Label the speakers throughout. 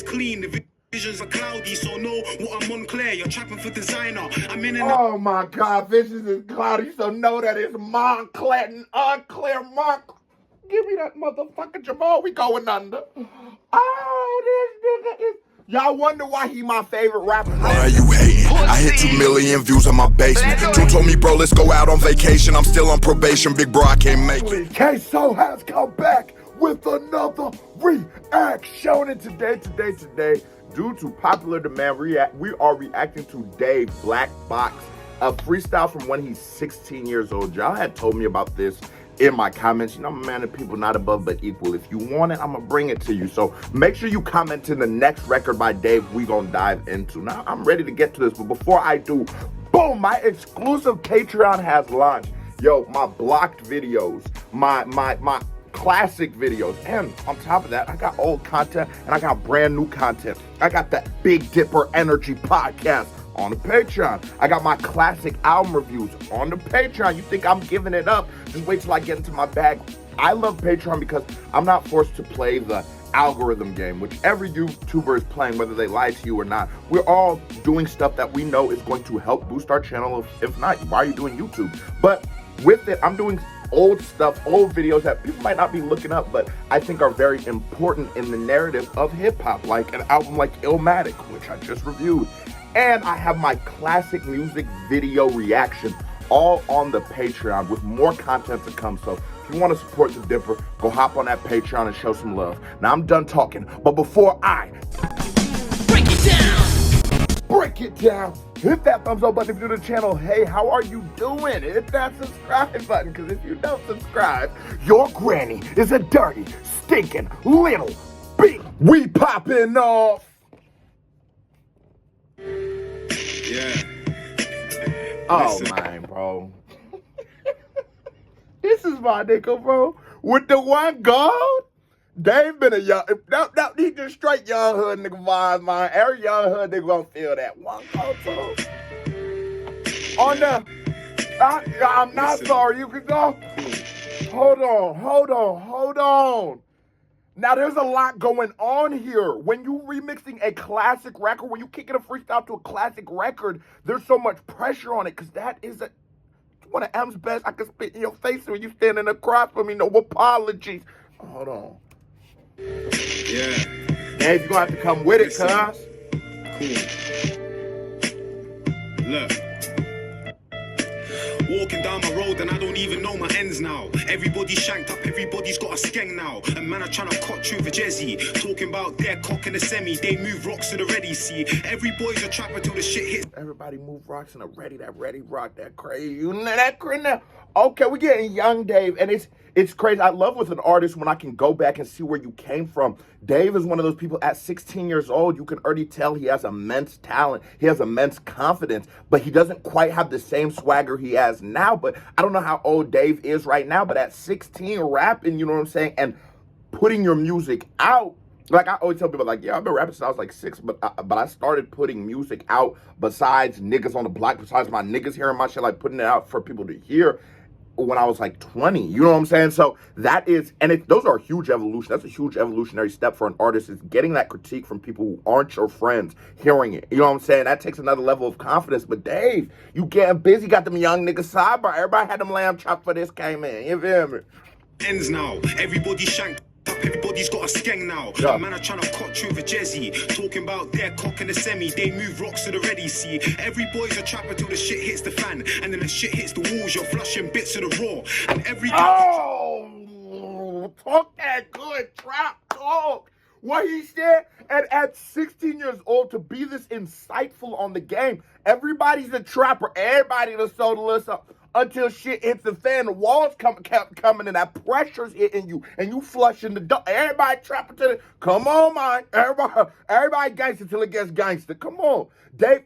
Speaker 1: clean. The visions are cloudy, so know what I'm unclear. You're trapping for designer. I'm in an
Speaker 2: Oh my God, visions is cloudy, so know that it's Montclair and unclear Monk. Give me that motherfucking Jamal, we going under. Oh, this nigga is. Y'all wonder why he my favorite rapper.
Speaker 3: Why are you hating? I hit 2 million views on my basement. June told me, bro, let's go out on vacation. I'm still on probation, big bro, I can't make it.
Speaker 2: K-So has come back with another reaction. And today, due to popular demand, we are reacting to Dave Black Box, a freestyle from when he's 16 years old. Y'all had told me about this in my comments. You know, I'm a man of people, not above but equal. If you want it, I'm gonna bring it to you. So make sure you comment in the next record by Dave we gonna dive into. Now, I'm ready to get to this, but before I do, boom, my exclusive Patreon has launched. Yo, my blocked videos, my classic videos, and on top of that, I got old content and I got brand new content. I got that Big Dipper Energy podcast on the Patreon. I got my classic album reviews on the Patreon. You think I'm giving it up? Just wait till I get into my bag. I love Patreon because I'm not forced to play the algorithm game, which every YouTuber is playing, whether they lie to you or not. We're all doing stuff that we know is going to help boost our channel. If not, why are you doing YouTube? But with it, I'm doing old stuff, old videos that people might not be looking up, but I think are very important in the narrative of hip-hop, like an album like Illmatic, which I just reviewed. And I have my classic music video reaction all on the Patreon with more content to come. So if you want to support the Dipper, go hop on that Patreon and show some love. Now I'm done talking, but before I break it down, hit that thumbs up button if you're new to the channel. Hey, how are you doing? Hit that subscribe button, because if you don't subscribe, your granny is a dirty, stinking, little bitch. We popping off.
Speaker 1: yeah.
Speaker 2: Oh, man, bro. This is my nigga, bro. With the one gold, Dave been a young, he just straight young hood nigga vibes, man. Every young hood nigga gonna feel that one gold, bro. On the, I'm not sorry, you can go. Hold on. Now, there's a lot going on here. When you remixing a classic record, when you kicking a freestyle to a classic record, there's so much pressure on it, because that is one of M's best. I can spit in your face when you standing across from me. No apologies. Hold on.
Speaker 1: Yeah.
Speaker 2: Dave, you gonna have to come with it, cuz.
Speaker 1: Cool. Look. Walking down my road and I don't even know my ends now. Everybody's shanked up, everybody's got a skeng now. And man are trying to cut through the Jezzy. Talking about their cock in the semi. They move rocks to the ready, see. Every boy's a trapper till the shit hits.
Speaker 2: Everybody move rocks in the ready, that ready rock, that crazy. You know that crazy now? Okay, we're getting young Dave, and it's crazy. I love with an artist when I can go back and see where you came from. Dave is one of those people at 16 years old, you can already tell he has immense talent. He has immense confidence, but he doesn't quite have the same swagger he has now. But I don't know how old Dave is right now, but at 16, rapping, you know what I'm saying, and putting your music out. Like I always tell people, like, yeah, I've been rapping since I was like 6, but I started putting music out besides niggas on the block, besides my niggas hearing my shit, like putting it out for people to hear when I was like 20, you know what I'm saying? So that is, and those are a huge evolution. That's a huge evolutionary step for an artist, is getting that critique from people who aren't your friends, hearing it. You know what I'm saying? That takes another level of confidence. But Dave, you getting busy, got them young niggas sidebar. Everybody had them lamb chop for this came in. You feel me?
Speaker 1: Ends now. Everybody's shanked up, everybody's got a skeng now.
Speaker 2: Yeah.
Speaker 1: Man are trying to cut through the Jezzy. Talking about their cock in the semi. They move rocks to the ready, see. Every boy's a trapper till the shit hits the fan. And then the shit hits the walls, you're flushing bits of the raw. And every
Speaker 2: talk that good trap talk. What he said, and at 16 years old, to be this insightful on the game. Everybody's a trapper. Everybody done sold a little something. Until shit hits the fan, the walls kept coming, and that pressure's hitting you, and you flushing the door. Everybody trapping to the, come on, man. Everybody gangster till it gets gangster. Come on. Dave,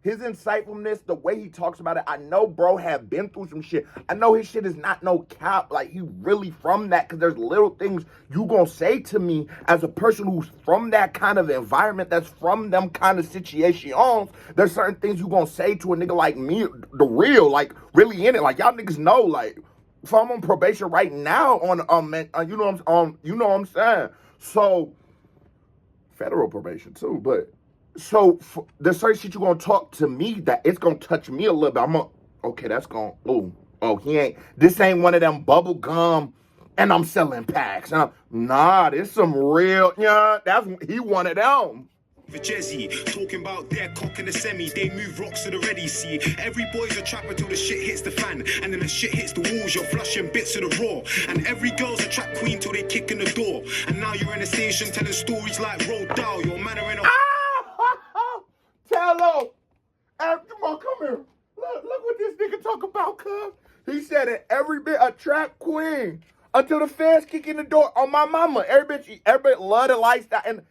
Speaker 2: his insightfulness, the way he talks about it, I know bro have been through some shit. I know his shit is not no cap. Like, he really from that, because there's little things you gonna say to me as a person who's from that kind of environment, that's from them kind of situations. There's certain things you gonna say to a nigga like me, the real, like, really in it. Like, y'all niggas know, like, if I'm on probation right now on, you know what I'm saying? So, federal probation too. But so there's certain shit you gonna talk to me that it's gonna touch me a little bit. I'm gonna, okay, that's gonna, this ain't one of them bubble gum and I'm selling packs. Nah, this some real, he one of them.
Speaker 1: For Jezzy, talking about their cock in the semi, they move rocks to the ready, see. Every boy's a trapper till the shit hits the fan, and then the shit hits the walls, you're flushing bits of the raw. And every girl's a trap queen till they kick in the door. And now you're in a station telling stories like Road Dow, your man are in a...
Speaker 2: Tell him! Come on, come here. Look what this nigga talk about, cuz. He said it, every bit a trap queen until the fans kick in the door. On my mama, every bitch love the lifestyle. And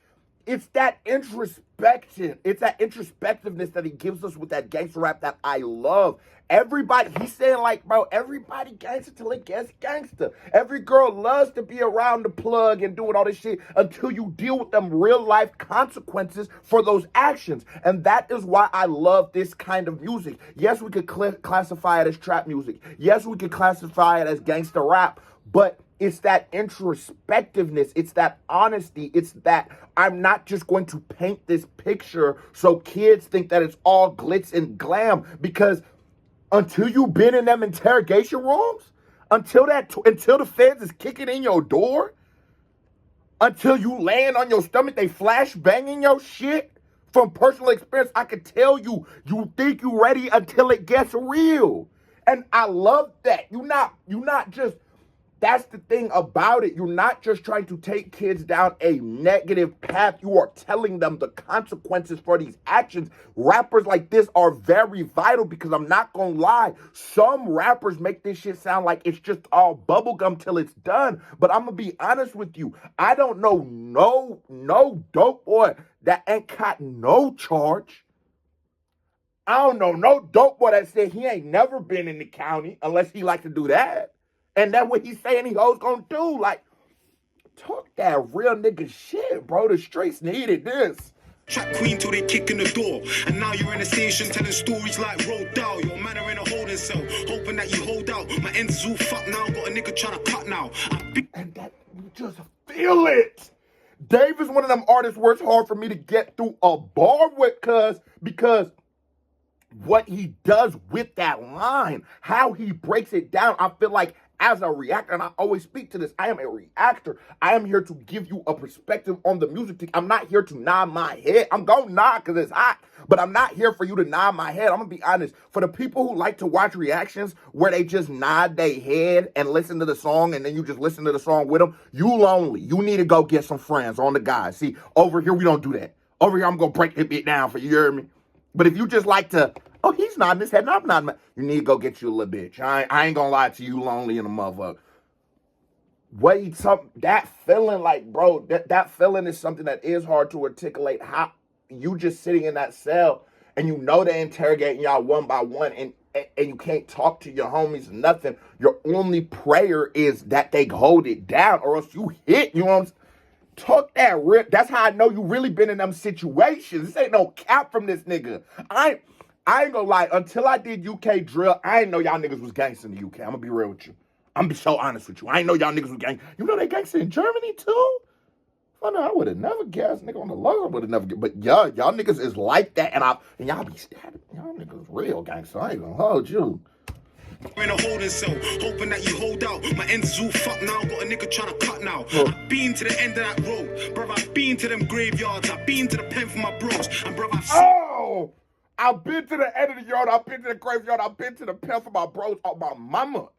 Speaker 2: it's that introspection. It's that introspectiveness that he gives us with that gangster rap that I love. Everybody, he's saying like, bro, everybody gangster till it gets gangster. Every girl loves to be around the plug and doing all this shit until you deal with them real life consequences for those actions. And that is why I love this kind of music. Yes, we could classify it as trap music. Yes, we could classify it as gangster rap, but it's that introspectiveness, it's that honesty, it's that I'm not just going to paint this picture so kids think that it's all glitz and glam, because until you've been in them interrogation rooms, until the feds is kicking in your door, until you laying on your stomach, they flash banging your shit. From personal experience, I can tell you, you think you ready until it gets real. And I love that. You're not just... That's the thing about it. You're not just trying to take kids down a negative path. You are telling them the consequences for these actions. Rappers like this are very vital because I'm not going to lie. Some rappers make this shit sound like it's just all bubblegum till it's done. But I'm going to be honest with you. I don't know no dope boy that ain't caught no charge. I don't know no dope boy that said he ain't never been in the county unless he like to do that. And that's what he's saying he was gonna do. Like, talk that real nigga shit, bro. The streets needed this.
Speaker 1: Trap queen till they kick in the door. And now you're in a station telling stories like Road Dow. Your man are in a holding cell, hoping that you hold out. My ends is all fucked now, got a nigga trying to cut now.
Speaker 2: And that, you just feel it. Dave is one of them artists where it's hard for me to get through a bar with, because what he does with that line, how he breaks it down, I feel like as a reactor, and I always speak to this, I am a reactor. I am here to give you a perspective on the music. I'm not here to nod my head. I'm going to nod because it's hot, but I'm not here for you to nod my head. I'm going to be honest. For the people who like to watch reactions where they just nod their head and listen to the song, and then you just listen to the song with them, you lonely. You need to go get some friends on the guys. See, over here, we don't do that. Over here, I'm going to break it bit down for you, you hear me? But if you just like to, oh, he's nodding his head, and I'm nodding, you need to go get you a little bitch. I ain't gonna lie to you, lonely in a motherfucker. That feeling, like, bro, that feeling is something that is hard to articulate. How you just sitting in that cell, and you know they're interrogating y'all one by one, and you can't talk to your homies, nothing. Your only prayer is that they hold it down, or else you hit, you know what I'm saying? Talk that real. That's how I know you really been in them situations. This ain't no cap from this nigga. I ain't gonna lie. Until I did UK drill, I ain't know y'all niggas was gangsta in the UK. I'm gonna be real with you. I'm gonna be so honest with you. I ain't know y'all niggas was gangsta. You know they gangsta in Germany too? I would have never guessed, nigga, on the low. I would have never guessed. But y'all niggas is like that, and y'all be stabbing. Y'all niggas real gangsta. I ain't gonna hold you.
Speaker 1: In a holding cell, hoping that you hold out. My ends is all fucked now, got a nigga trying to cut now. I've been to the end of that road, bruv. I've been to them graveyards. I've been to the pen for my bros, and bruv,
Speaker 2: I've been to the end of the yard. I've been to the graveyard. I've been to the pen for my bros. On my mama.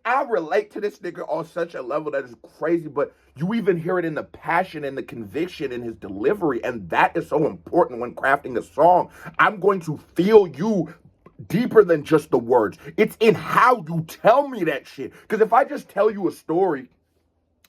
Speaker 2: I relate to this nigga on such a level that is crazy, but you even hear it in the passion and the conviction in his delivery, and that is so important when crafting a song. I'm going to feel you deeper than just the words. It's in how you tell me that shit. Because if I just tell you a story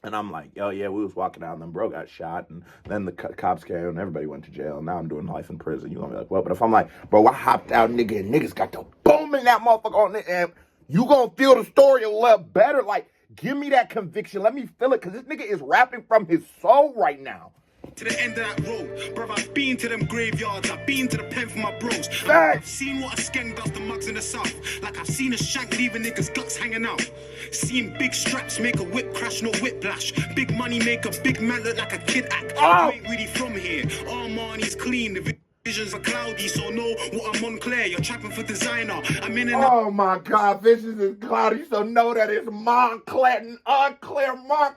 Speaker 2: and I'm like, oh yeah, we was walking out and then bro got shot and then the cops came and everybody went to jail and now I'm doing life in prison, you're gonna be like, well, but if I'm like, bro, I hopped out, nigga, and niggas got the boom in that motherfucker on it, and you gonna feel the story a little better. Like, give me that conviction. Let me feel it, because this nigga is rapping from his soul right now.
Speaker 1: to the end of that road. Bruv, I've been to them graveyards, I've been to the pen for my bros.
Speaker 2: Facts.
Speaker 1: I've seen what a skeng does to mugs in the south. Like I've seen a shank leaving niggas' guts hanging out. Seen big straps make a whip crash, no whiplash. Big money make a big man look like a kid act.
Speaker 2: Oh.
Speaker 1: You ain't really from here. Armani's clean, the visions are cloudy, so know what I'm on clear. You're trapping for designer. I'm in and out.
Speaker 2: Oh my God, visions is cloudy, so know that it's Montclair and unclear Monk.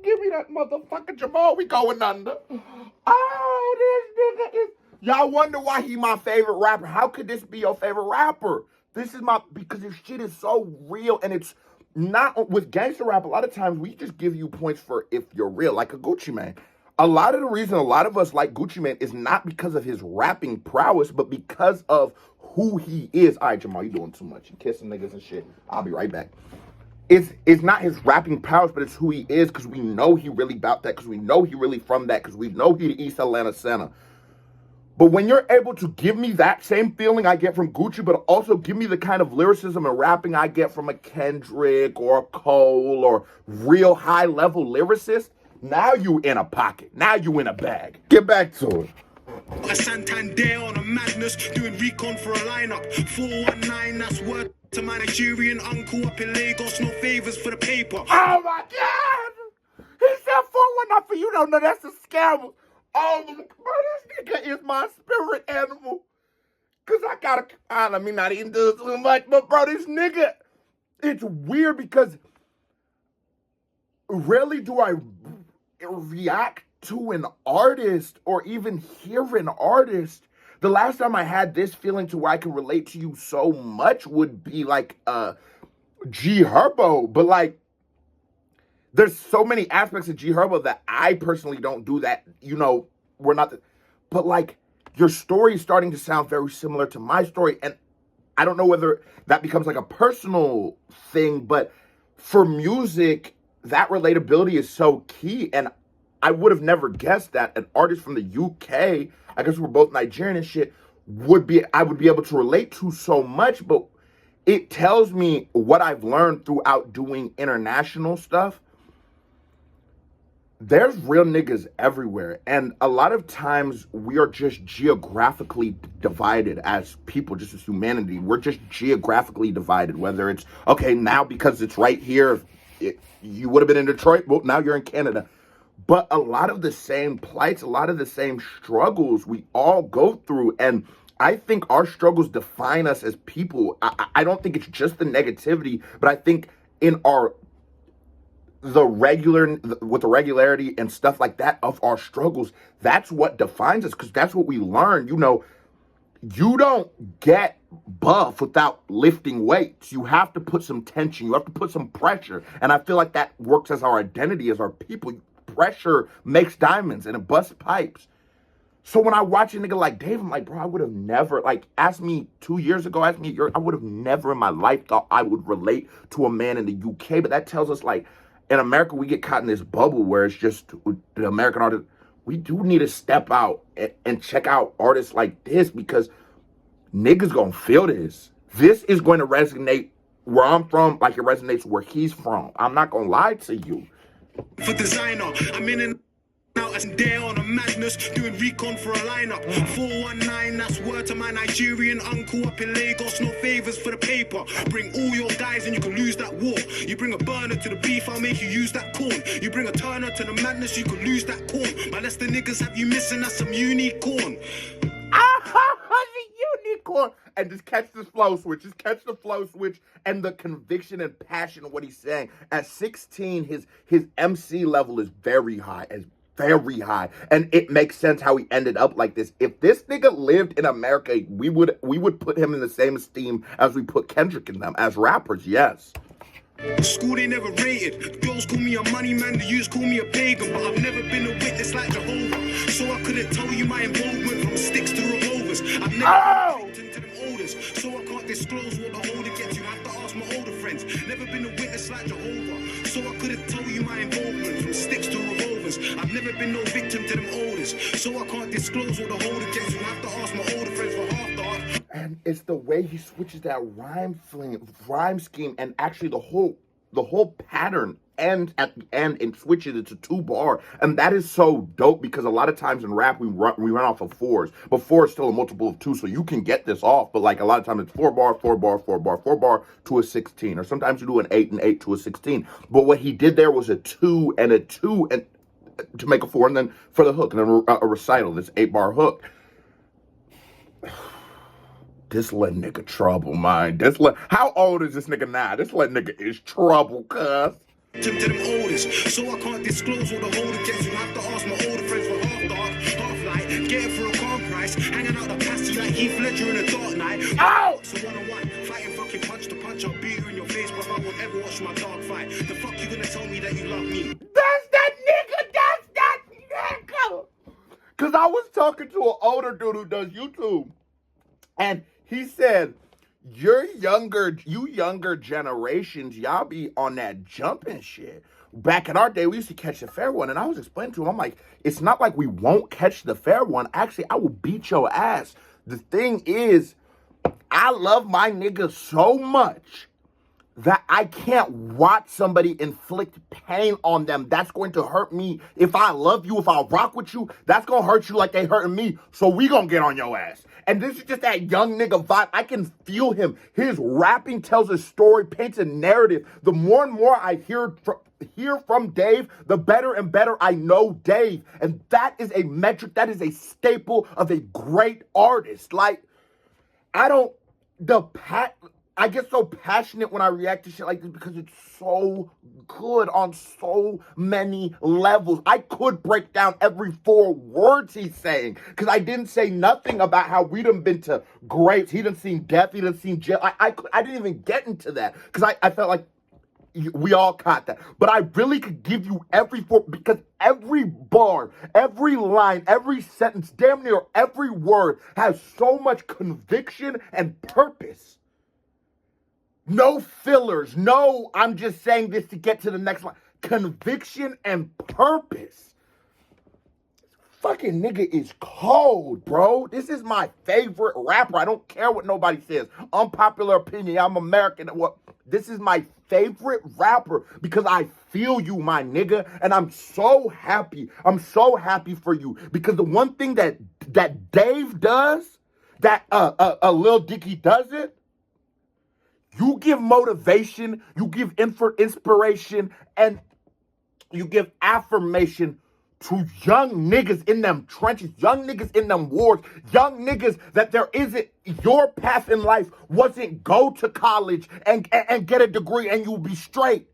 Speaker 2: Give me that motherfucker Jamal, we going under. Oh, this nigga is. Y'all wonder why he my favorite rapper. How could this be your favorite rapper? This is because this shit is so real, and it's not with gangster rap. A lot of times we just give you points for if you're real, like a Gucci Mane. A lot of the reason a lot of us like Gucci Mane is not because of his rapping prowess, but because of who he is. All right, Jamal, you doing too much. You kissing niggas and shit. I'll be right back. It's not his rapping prowess, but it's who he is, because we know he really about that, because we know he really from that, because we know he the East Atlanta Center. But when you're able to give me that same feeling I get from Gucci, but also give me the kind of lyricism and rapping I get from a Kendrick or a Cole or real high-level lyricist, now you in a pocket. Now you in a bag. Get back to it.
Speaker 1: A Santander on a madness, doing recon for a lineup. 419, that's word to my Nigerian uncle up in Lagos. No favors for the paper.
Speaker 2: Oh my God! He said 419 for you don't know that's a scammer. Oh, bro, this nigga is my spirit animal. Cause I gotta, let me not even do too much, but bro, this nigga, it's weird because rarely do I react to an artist or even hear an artist. The last time I had this feeling to where I can relate to you so much would be like G Herbo, but like there's so many aspects of G Herbo that I personally don't do that. You know, we're not, but like your story is starting to sound very similar to my story, and I don't know whether that becomes like a personal thing, but for music, that relatability is so key, and I would have never guessed that an artist from the UK, I guess we're both Nigerian and shit, I would be able to relate to so much, but it tells me what I've learned throughout doing international stuff. There's real niggas everywhere, and a lot of times we are just geographically divided as people, just as humanity. We're just geographically divided, whether it's, okay, now because it's right here, you would have been in Detroit, well, now you're in Canada. But a lot of the same plights, a lot of the same struggles we all go through, and I think our struggles define us as people. I don't think it's just the negativity, but I think in with the regularity and stuff like that of our struggles, that's what defines us, because that's what we learn. You know, you don't get buff without lifting weights. You have to put some tension. You have to put some pressure. And I feel like that works as our identity, as our people. Pressure makes diamonds and it busts pipes. So when I watch a nigga like Dave, I'm like, bro, I would have never, like, asked me 2 years ago, asked me, I would have never in my life thought I would relate to a man in the UK. But that tells us, like, in America, we get caught in this bubble where it's just the American artist. We do need to step out and check out artists like this, because niggas gonna feel this. This is going to resonate where I'm from like it resonates where he's from. I'm not gonna lie to you.
Speaker 1: For designer, I'm in and out as there on a madness, doing recon for a lineup. 419, that's word to my Nigerian uncle up in Lagos. No favors for the paper. Bring all your guys and you can lose that war. You bring a burner to the beef, I'll make you use that corn. You bring a turner to the madness, you can lose that corn. My less the niggas have you missing, that's some unicorn.
Speaker 2: Unicorn. And just catch this flow switch. Just catch the flow switch and the conviction and passion of what he's saying. At 16, his MC level is very high. Very high. And it makes sense how he ended up like this. If this nigga lived in America, we would put him in the same esteem as we put Kendrick in them. As rappers, yes.
Speaker 1: School they never rated. Girls call me a money man, the youths call me a pagan. But I've never been a witness like Jehovah. So I couldn't tell you my involvement from sticks to revolvers. I've never been victim to them orders. So I can't disclose what the older gets. You have to ask my older friends. Never been a witness like Jehovah. So I couldn't tell you my involvement from sticks to revolvers. I've never been no victim to them orders. So I can't disclose what the older gets. You have to ask my older friends for half the art.
Speaker 2: And it's the way he switches that rhyme scheme, and actually the whole pattern ends at the end and switches it to 2-bar. And that is so dope because a lot of times in rap, we run off of 4s. But 4 is still a multiple of 2, so you can get this off. But like a lot of times it's 4-bar, 4-bar, 4-bar, 4-bar to a 16. Or sometimes you do an 8 and 8 to a 16. But what he did there was a 2 and a 2 and to make a 4, and then for the hook, and then a recital, this 8-bar hook. This little nigga trouble, man. How old is this nigga now? This little nigga is trouble, cuz.
Speaker 1: To them oldest, so I can't disclose all the older gets. You have to ask my older friends for half dark, half light. Get it for a calm price, hanging out the pasty like Heath Ledger in a dark night.
Speaker 2: Ow!
Speaker 1: So 1-on-1, fighting fucking punch to punch. I'll beat you in your face, but I won't ever watch my dog fight. The fuck you gonna tell me that you love me?
Speaker 2: That's that nigga! That's that nigga! Cause I was talking to an older dude who does YouTube, and he said, you younger generations, y'all be on that jumping shit. Back in our day, we used to catch the fair one, and I was explaining to him, I'm like, it's not like we won't catch the fair one. Actually, I will beat your ass. The thing is, I love my nigga so much that I can't watch somebody inflict pain on them. That's going to hurt me. If I love you, if I rock with you, that's going to hurt you like they hurting me. So we going to get on your ass. And this is just that young nigga vibe. I can feel him. His rapping tells a story, paints a narrative. The more and more I hear from Dave, the better and better I know Dave. And that is a metric, that is a staple of a great artist. Like, I get so passionate when I react to shit like this because it's so good on so many levels. I could break down every 4 words he's saying because I didn't say nothing about how we done been to grapes. He done seen death. He done seen jail. I didn't even get into that because I felt like we all caught that. But I really could give you every 4 because every bar, every line, every sentence, damn near every word has so much conviction and purpose. No fillers. No, I'm just saying this to get to the next line. Conviction and purpose. Fucking nigga is cold, bro. This is my favorite rapper. I don't care what nobody says. Unpopular opinion. I'm American. This is my favorite rapper because I feel you, my nigga. And I'm so happy. I'm so happy for you. Because the one thing that Dave does, that Lil Dicky doesn't, you give motivation, you give inspiration, and you give affirmation to young niggas in them trenches, young niggas in them wars, young niggas that there isn't, your path in life wasn't go to college and get a degree and you'll be straight.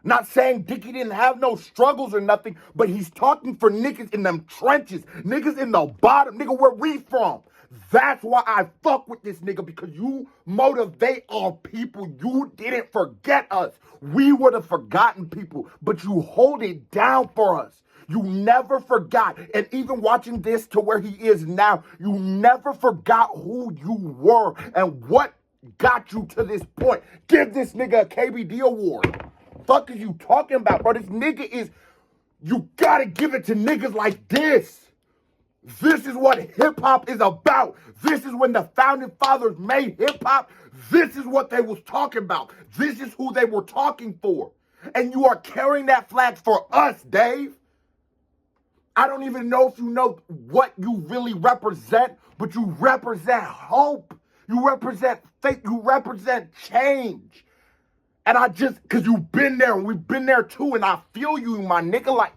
Speaker 2: Not saying Dickie didn't have no struggles or nothing, but he's talking for niggas in them trenches, niggas in the bottom, nigga, where we from. That's why I fuck with this nigga, because you motivate our people. You didn't forget us. We were the forgotten people, but you hold it down for us. You never forgot. And even watching this to where he is now, you never forgot who you were and what got you to this point. Give this nigga a KBD award. Fuck is you talking about, bro? This nigga is, you gotta give it to niggas like this. This is what hip-hop is about. This is when the founding fathers made hip-hop. This is what they was talking about. This is who they were talking for. And you are carrying that flag for us, Dave. I don't even know if you know what you really represent, but you represent hope. You represent faith. You represent change. And because you've been there and we've been there too, and I feel you, my nigga, like,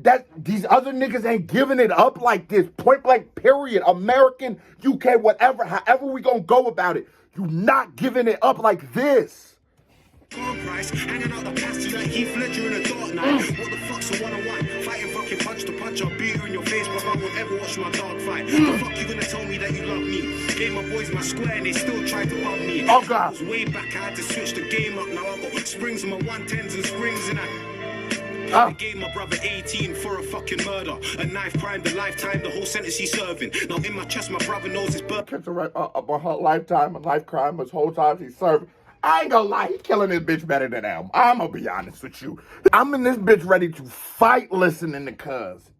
Speaker 2: that these other niggas ain't giving it up like this. Point blank, period. American, UK, whatever, however we gonna go about it. You not giving it up like this.
Speaker 1: Price, hanging out the pasty like Heath Ledger in a dark night. What the fuck's a 1-on-1? Fighting fucking punch to punch. I'll beat you in your face, but I won't ever watch my dog fight. The fuck you gonna tell me that you love me? Gave my boys my square and they still try to bug me.
Speaker 2: Oh God.
Speaker 1: I was way back, I had to switch the game up. Now I got springs in my 110s and springs in I gave my brother 18 for a fucking murder. A knife crime, the lifetime, the whole sentence he's serving. Now in my chest, my brother knows his birth.
Speaker 2: A lifetime, a life crime, his whole time he's serving. I ain't gonna lie, he killing this bitch better than him. I'm gonna be honest with you. I'm in this bitch ready to fight listening to Cuz.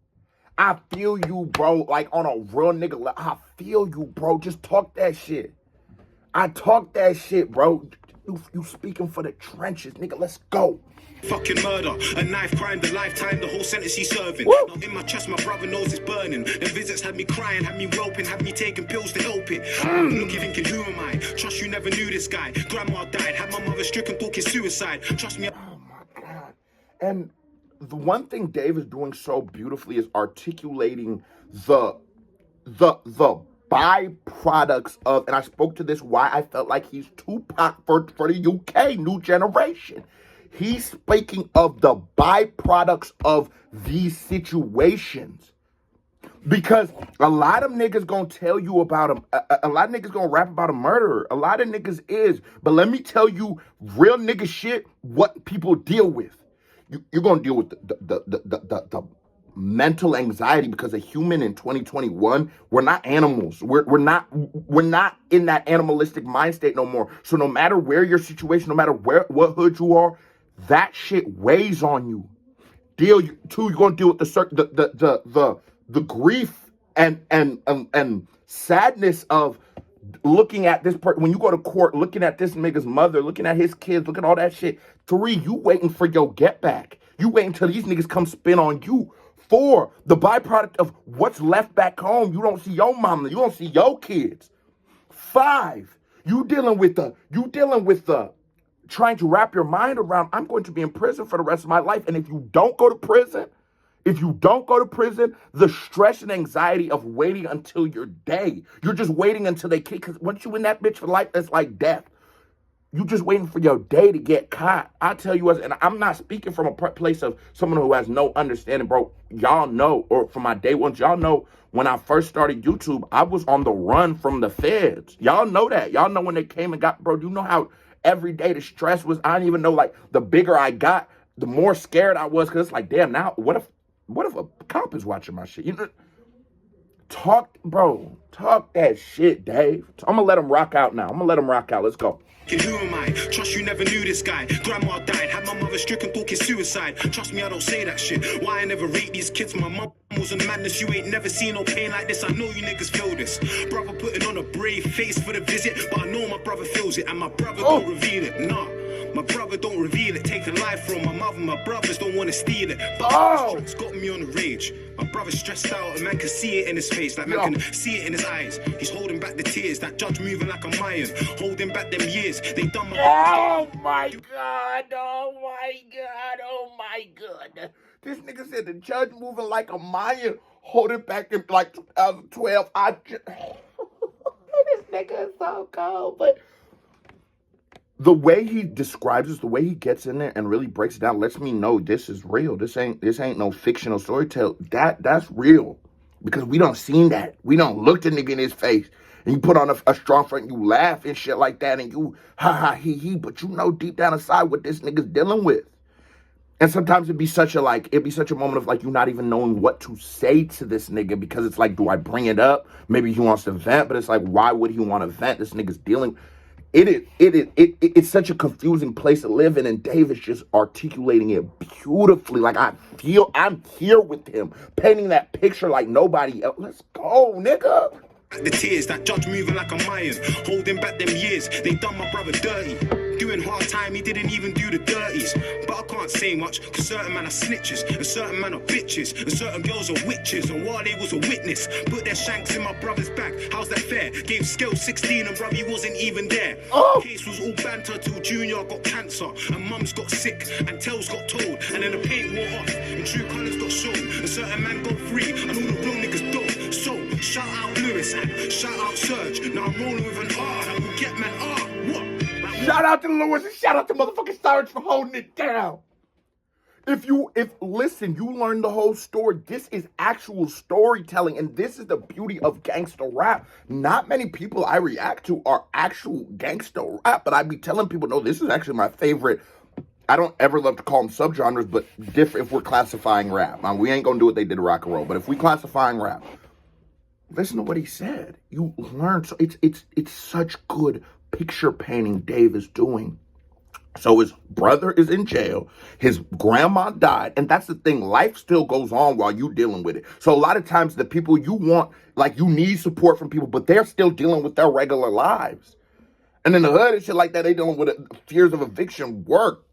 Speaker 2: I feel you, bro, like on a real nigga level. I feel you, bro. Just talk that shit. I talk that shit, bro. You speaking for the trenches, nigga. Let's go.
Speaker 1: fucking murder, a knife crime, the lifetime, the whole sentence he's serving.
Speaker 2: Woo.
Speaker 1: Now in my chest, my brother knows it's burning. The visits had me crying, had me roping, had me taking pills to help it. Looking, thinking, who am I? Trust you never knew this guy. Grandma died, had my mother stricken, talking suicide. Trust me.
Speaker 2: Oh my God. And the one thing Dave is doing so beautifully is articulating the byproducts of, and I spoke to this why I felt like he's Tupac for the UK new generation. He's speaking of the byproducts of these situations. Because a lot of niggas gonna tell you about him. A lot of niggas gonna rap about a murderer. A lot of niggas is. But let me tell you real nigga shit, what people deal with. You're gonna deal with the mental anxiety, because a human in 2021, we're not animals. We're not in that animalistic mind state no more. So no matter where your situation, no matter what hood you are, that shit weighs on you. You're gonna deal with the grief and sadness of looking at this person when you go to court, looking at this nigga's mother, looking at his kids, looking at all that shit. 3, you waiting for your get back. You waiting until these niggas come spin on you. 4, the byproduct of what's left back home. You don't see your mama, you don't see your kids. 5, you dealing with the trying to wrap your mind around, I'm going to be in prison for the rest of my life. And if you don't go to prison, the stress and anxiety of waiting until your day, you're just waiting until they kick, because once you in that bitch for life, that's like death. You just waiting for your day to get caught. I tell you, and I'm not speaking from a place of someone who has no understanding, bro. Y'all know, or from my day ones, y'all know when I first started YouTube, I was on the run from the feds. Y'all know that. Y'all know when they came and got, bro, you know how every day the stress was, I didn't even know, like, the bigger I got, the more scared I was, because it's like, damn, now, what if a cop is watching my shit? You know, talk that shit, Dave. I'm gonna let him rock out now. Let's go.
Speaker 1: Who am I? Trust you never knew this guy. Grandma died, had my mother stricken, talking suicide. Trust me, I don't say that shit. Why I never rate these kids? My mom was a madness. You ain't never seen no pain like this. I know you niggas feel this. Brother putting on a brave face for the visit, but I know my brother feels it, and my brother don't reveal it. Nah. My brother don't reveal it, taking life from my mother. My brothers don't want to steal it, but it's got me on the rage. My brother's stressed out, a man can see it in his face, like man can see it in his eyes. He's holding back the tears, that judge moving like a lion, holding back them years. They done my.
Speaker 2: Oh my God! This nigga said the judge moving like a Mayan, holding back in like 2012. This nigga is so cold, but the way he describes this, the way he gets in there and really breaks it down, lets me know this is real. This ain't no fictional storytelling. That's real, because we don't seen that. We don't look the nigga in his face and you put on a strong front, and you laugh and shit like that, and you ha he, but you know deep down inside what this nigga's dealing with. And sometimes it'd be such a moment of like you not even knowing what to say to this nigga, because it's like, do I bring it up? Maybe he wants to vent, but it's like, why would he want to vent? This nigga's dealing. It's such a confusing place to live in, and Dave is just articulating it beautifully. Like, I'm here with him, painting that picture like nobody else. Let's go, nigga.
Speaker 1: The tears, that judge moving like a Mayan, holding back them years. They done my brother dirty. Doing hard time, he didn't even do the dirties. But I can't say much, cause certain men are snitches, and certain men are bitches, and certain girls are witches. And while they was a witness, put their shanks in my brother's back. How's that fair? Gave Scale 16 and brother wasn't even there. Case was all banter till Junior got cancer, and mums got sick, and Tells got told, and then the paint wore off, and true colours got shown. A certain man got free, and all the real niggas don't. So, shout out Lewis and shout out Serge. Now I'm rolling with an R that will get man R. What?
Speaker 2: Shout out to Lewis and shout out to motherfucking Sarge for holding it down. Listen, you learn the whole story. This is actual storytelling, and this is the beauty of gangsta rap. Not many people I react to are actual gangsta rap, but I be telling people, no, this is actually my favorite. I don't ever love to call them subgenres, but different if we're classifying rap. Now, we ain't gonna do what they did to rock and roll, but if we classifying rap, listen to what he said. You learn, so it's such good picture painting Dave is doing. So his brother is in jail, his grandma died, and that's the thing, life still goes on while you dealing with it. So a lot of times the people you want, like, you need support from people, but they're still dealing with their regular lives. And in the hood and shit like that, they dealing with fears of eviction, work,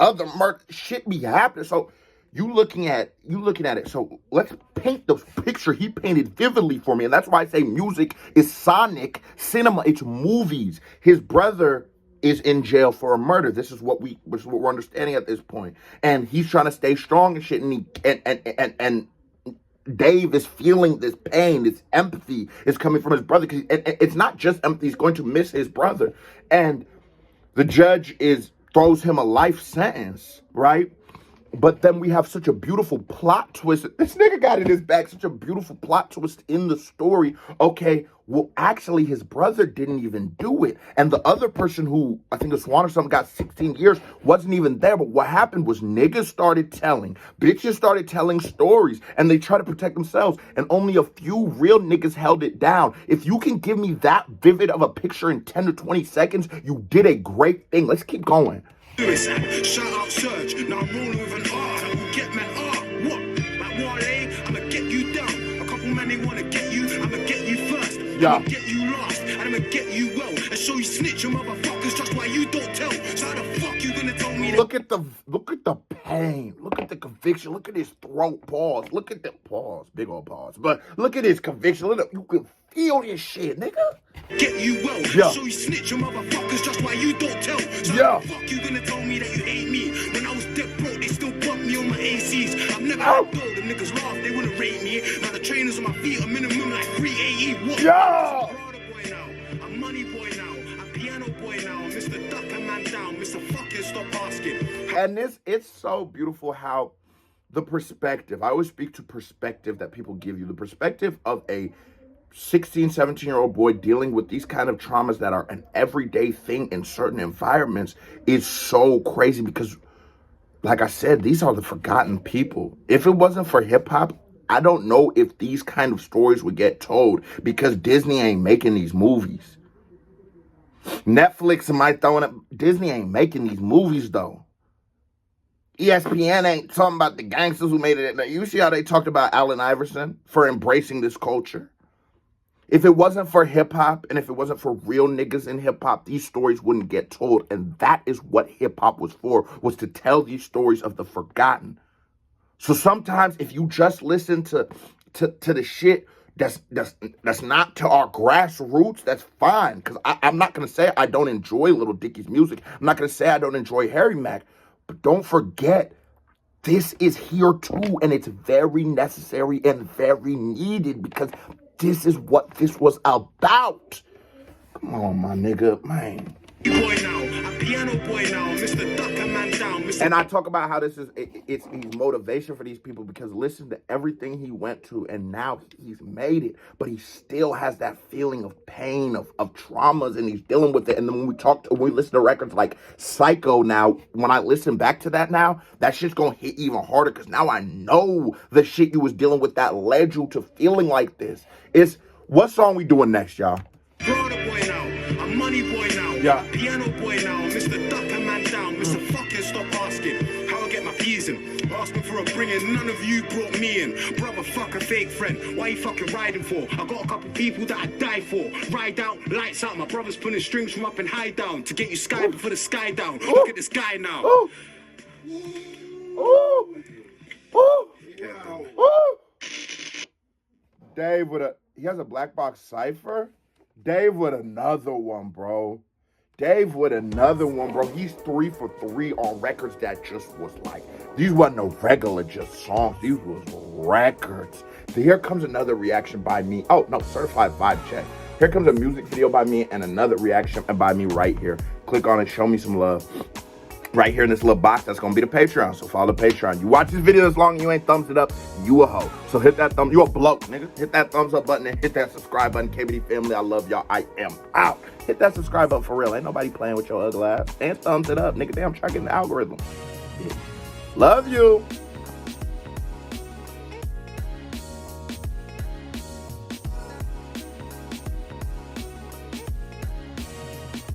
Speaker 2: other murder shit be happening. So you looking at it. So let's paint the picture he painted vividly for me. And that's why I say music is sonic cinema. It's movies. His brother is in jail for a murder. This is what we're understanding at this point. And he's trying to stay strong and shit. And Dave is feeling this pain, this empathy is coming from his brother. Because it's not just empathy, he's going to miss his brother. And the judge throws him a life sentence, right? But then we have such a beautiful plot twist. This nigga got in his back such a beautiful plot twist in the story. Okay, well, actually, his brother didn't even do it. And the other person who, I think it's Swan or something, got 16 years, wasn't even there. But what happened was niggas started telling, bitches started telling stories, and they tried to protect themselves. And only a few real niggas held it down. If you can give me that vivid of a picture in 10 to 20 seconds, you did a great thing. Let's keep going.
Speaker 1: Shout out Surge, now I'm rolling with an R, I will get man R, what? Like Wale, I'ma get you down. A couple man they wanna get you, I'ma get you first.
Speaker 2: Yeah.
Speaker 1: I'ma get you last, and I'ma get you well. And show you snitch, you motherfuckers, just why you don't tell. So how the fuck you gonna tell me that?
Speaker 2: Look at the pain, look at the conviction, look at his throat, pause, look at the pause, big old pause. But look at his conviction, you can feel this shit, nigga.
Speaker 1: Get you well,
Speaker 2: Yeah.
Speaker 1: so you snitch, you motherfuckers, just why you don't tell. So
Speaker 2: Yeah.
Speaker 1: how the fuck you gonna tell me that you hate me? When I was dead broke, they still bump me on my ACs. I've never
Speaker 2: Ow.
Speaker 1: had gold, the niggas laugh, they wouldn't rate me. Now the trainers on my feet are minimum like 380. What?
Speaker 2: Yeah.
Speaker 1: I'm a Prada boy now, I'm money boy now, I'm piano boy now, Mr. Duck and man down, Mr. Fucking stop asking.
Speaker 2: And it's so beautiful how the perspective, I always speak to perspective that people give you, the perspective of a 16, 17-year-old boy dealing with these kind of traumas that are an everyday thing in certain environments is so crazy because, like I said, these are the forgotten people. If it wasn't for hip-hop, I don't know if these kind of stories would get told because Disney ain't making these movies. Netflix might throw it up. Disney ain't making these movies, though. ESPN ain't talking about the gangsters who made it. You see how they talked about Allen Iverson for embracing this culture? If it wasn't for hip-hop and if it wasn't for real niggas in hip-hop, these stories wouldn't get told. And that is what hip-hop was for, was to tell these stories of the forgotten. So sometimes if you just listen to the shit that's not to our grassroots, that's fine. Because I'm not going to say I don't enjoy Lil Dicky's music. I'm not going to say I don't enjoy Harry Mack. But don't forget, this is here too. And it's very necessary and very needed because this is what this was about. Come on, my nigga, man.
Speaker 1: Boy now, I'm piano boy now, Mr. Duck and man down, Mr.
Speaker 2: And I talk about how this is it's motivation for these people because listen to everything he went to and now he's made it, but he still has that feeling of pain, of traumas, and he's dealing with it. And then when we listen to records like Psycho now, when I listen back to that now, that shit's gonna hit even harder because now I know the shit you was dealing with that led you to feeling like this. It's what song we doing next, y'all?
Speaker 1: Prada boy now, I'm money boy now,
Speaker 2: Yeah.
Speaker 1: piano boy now, Mr. Duck and man down, Mr. Fucking stop asking how I get my peas in. Asking for a bringing, none of you brought me in. Brother, fuck a fake friend, why you fucking riding for? I got a couple people that I die for. Ride out, lights out, my brother's pulling strings from up and high down to get you sky before the sky down. Look at this guy now.
Speaker 2: Ooh. Ooh. Ooh. Ooh. Dave he has a black box cipher. Dave with another one, bro. Dave with another one, bro. He's 3 for 3 on records that just was like, these wasn't no regular just songs. These was records. So here comes another reaction by me. Oh, no, certified vibe check. Here comes a music video by me and another reaction by me right here. Click on it, show me some love. Right here in this little box, that's gonna be the Patreon. So follow the Patreon. You watch this video as long as you ain't thumbs it up, you a hoe. So hit that thumb, you a bloke, nigga. Hit that thumbs up button and hit that subscribe button. KBD family, I love y'all. I am out. Hit that subscribe button for real. Ain't nobody playing with your ugly ass. And thumbs it up, nigga. Damn, try getting the algorithm. Yeah. Love you.